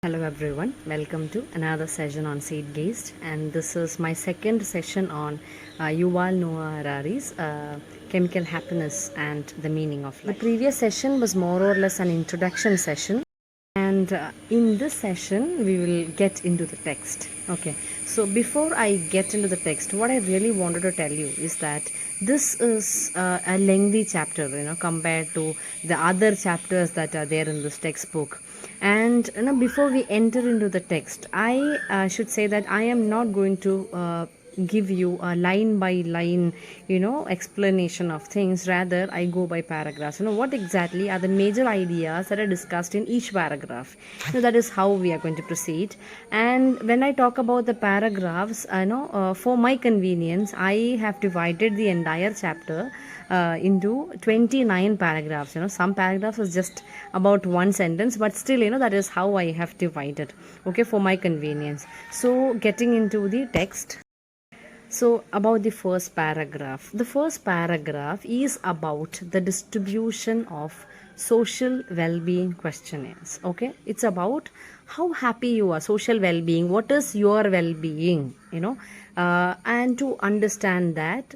Hello everyone, welcome to another session on Seedgeist, and this is my second session on Yuval Noah Harari's Chemical Happiness and the Meaning of Life. The previous session was more or less an introduction session, and in this session we will get into the text. Okay, so before I get into the text, what I really wanted to tell you is that this is a lengthy chapter, compared to the other chapters that are there in this textbook. And before we enter into the text, I should say that I am not going to give you a line by line explanation of things. Rather, I go by paragraphs. What exactly are the major ideas that are discussed in each paragraph. That is how we are going to proceed. And when I talk about the paragraphs, for my convenience, I have divided the entire chapter into 29 paragraphs. Some paragraphs is just about one sentence, but still, that is how I have divided, okay, for my convenience. So getting into the text. So about the first paragraph. The first paragraph is about the distribution of social well-being questionnaires. Okay, it's about how happy you are, social well-being, what is your well-being, and to understand that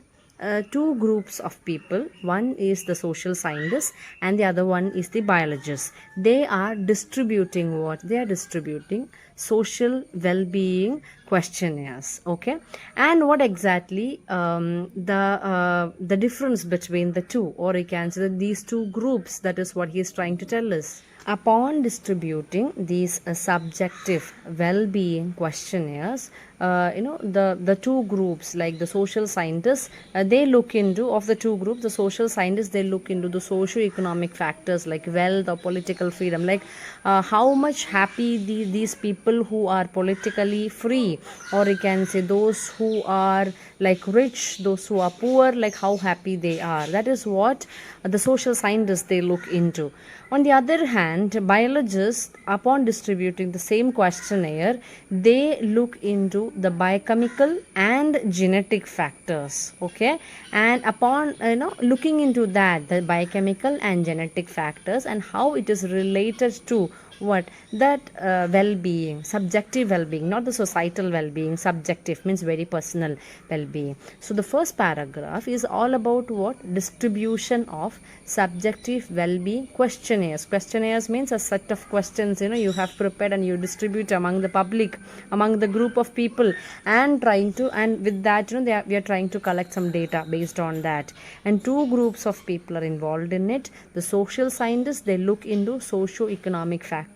two groups of people. One is the social scientists and the other one is the biologists. They are distributing what? They are distributing social well-being questionnaires. Okay, and what exactly the difference between the two, or you can say that these two groups, that is what he is trying to tell us. Upon distributing these subjective well-being questionnaires, the two groups, like the social scientists, they look into, of the two groups, the social scientists, they look into the socio-economic factors like wealth or political freedom, like how much happy these people who are politically free, or you can say those who are like rich, those who are poor, like how happy they are. That is what the social scientists, they look into. On the other hand, biologists, upon distributing the same questionnaire, they look into the biochemical and genetic factors. Okay, and upon looking into that, the biochemical and genetic factors, and how it is related to what that well-being, subjective well-being, not the societal well-being. Subjective means very personal well-being. So the first paragraph is all about what? Distribution of subjective well-being questionnaires means a set of questions you have prepared and you distribute among the public, among the group of people, and with that we are trying to collect some data based on that. And two groups of people are involved in it. The social scientists, they look into socio-economic factors,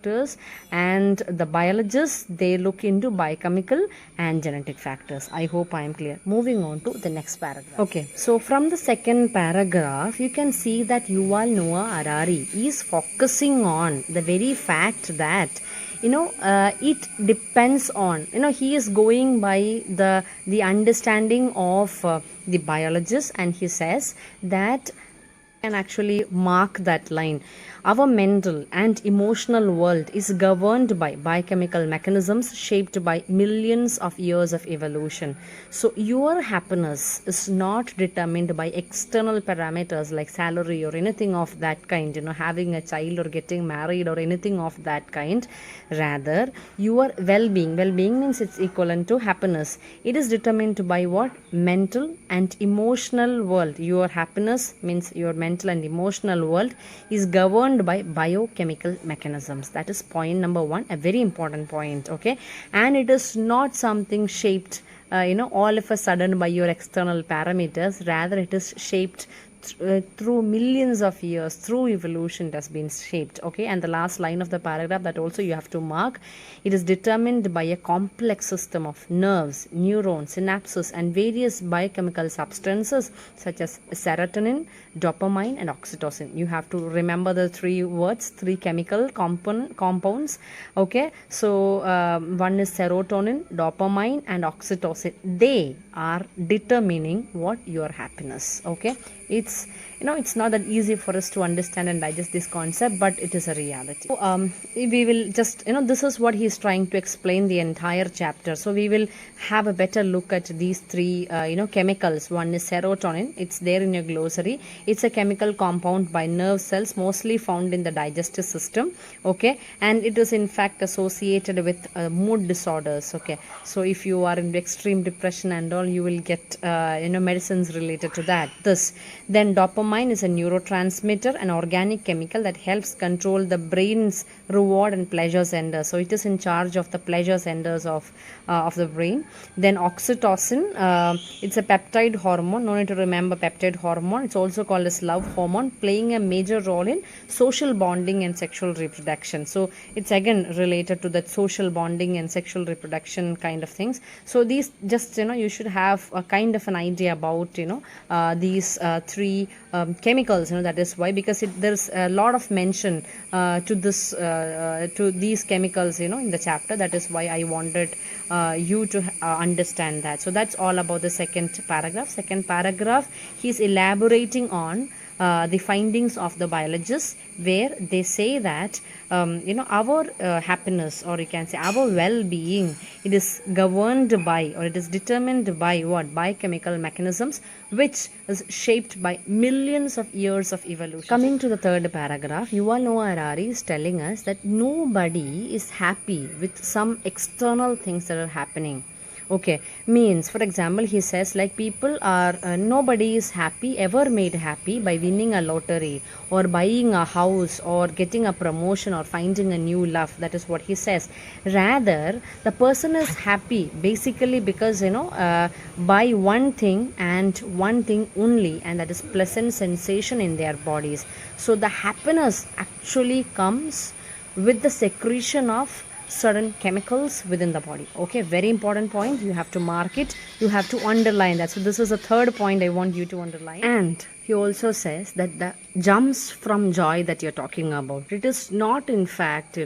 and the biologists, they look into biochemical and genetic factors. I hope I am clear. Moving on to the next paragraph. Okay, so from the second paragraph, you can see that Yuval Noah Harari is focusing on the very fact that it depends on, he is going by the understanding of the biologist, and he says that can actually mark that line. Our mental and emotional world is governed by biochemical mechanisms shaped by millions of years of evolution. So your happiness is not determined by external parameters like salary or anything of that kind, having a child or getting married or anything of that kind. Rather, your well-being means it's equivalent to happiness. It is determined by what? Mental and emotional world. Your happiness means your mental and emotional world is governed by biochemical mechanisms. That is point number one, a very important point. Okay, and it is not something shaped all of a sudden by your external parameters. Rather, it is shaped through millions of years, through evolution, it has been shaped. Okay, and the last line of the paragraph, that also you have to mark. It is determined by a complex system of nerves, neurons, synapses, and various biochemical substances such as serotonin, dopamine, and oxytocin. You have to remember the three words, three chemical compounds. Okay, so one is serotonin, dopamine, and oxytocin. They are determining what? Your happiness. Okay, it's it's not that easy for us to understand and digest this concept, but it is a reality. So, we will just, this is what he is trying to explain the entire chapter. So we will have a better look at these three, chemicals. One is serotonin. It's there in your glossary. It's a chemical compound by nerve cells, mostly found in the digestive system. Okay, and it is in fact associated with mood disorders. Okay, so if you are in extreme depression and all, you will get medicines related to that. Then dopamine is a neurotransmitter, an organic chemical that helps control the brain's reward and pleasure centers. So it is in charge of the pleasure centers of the brain. Then oxytocin, it's a peptide hormone. No need to remember peptide hormone. It's also called as love hormone, playing a major role in social bonding and sexual reproduction. So it's again related to that social bonding and sexual reproduction kind of things. So these just you should have a kind of an idea about these three chemicals. That is why, because there's a lot of mention to these chemicals in the chapter. That is why I wanted you to understand that. So that's all about the second paragraph. He's elaborating on the findings of the biologists, where they say that our happiness, or you can say our well-being, it is governed by, or it is determined by what? Biochemical mechanisms, which is shaped by millions of years of evolution. Coming to the third paragraph, Yuval Noah Harari is telling us that nobody is happy with some external things that are happening. Okay, means, for example, he says, like, people are nobody is ever made happy by winning a lottery or buying a house or getting a promotion or finding a new love. That is what he says. Rather, the person is happy basically because by one thing and one thing only, and that is pleasant sensation in their bodies. So the happiness actually comes with the secretion of certain chemicals within the body. Okay, very important point. You have to mark it, you have to underline that. So this is the third point I want you to underline. And he also says that the jumps from joy that you're talking about, it is not in fact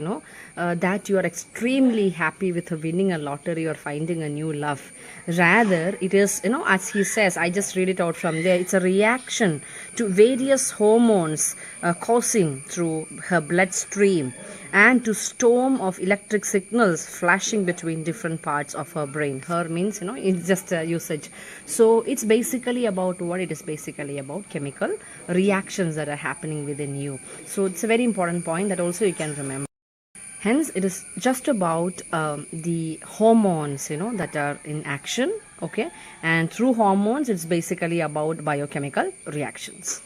that you are extremely happy with winning a lottery or finding a new love. Rather, it is as he says, I just read it out from there, it's a reaction to various hormones coursing through her bloodstream and to storm of electric signals flashing between different parts of her brain. Her means it's just a usage. So it's basically about what? It is basically about chemical reactions that are happening within you. So it's a very important point that also you can remember. Hence, it is just about the hormones that are in action. Okay, and through hormones, it's basically about biochemical reactions.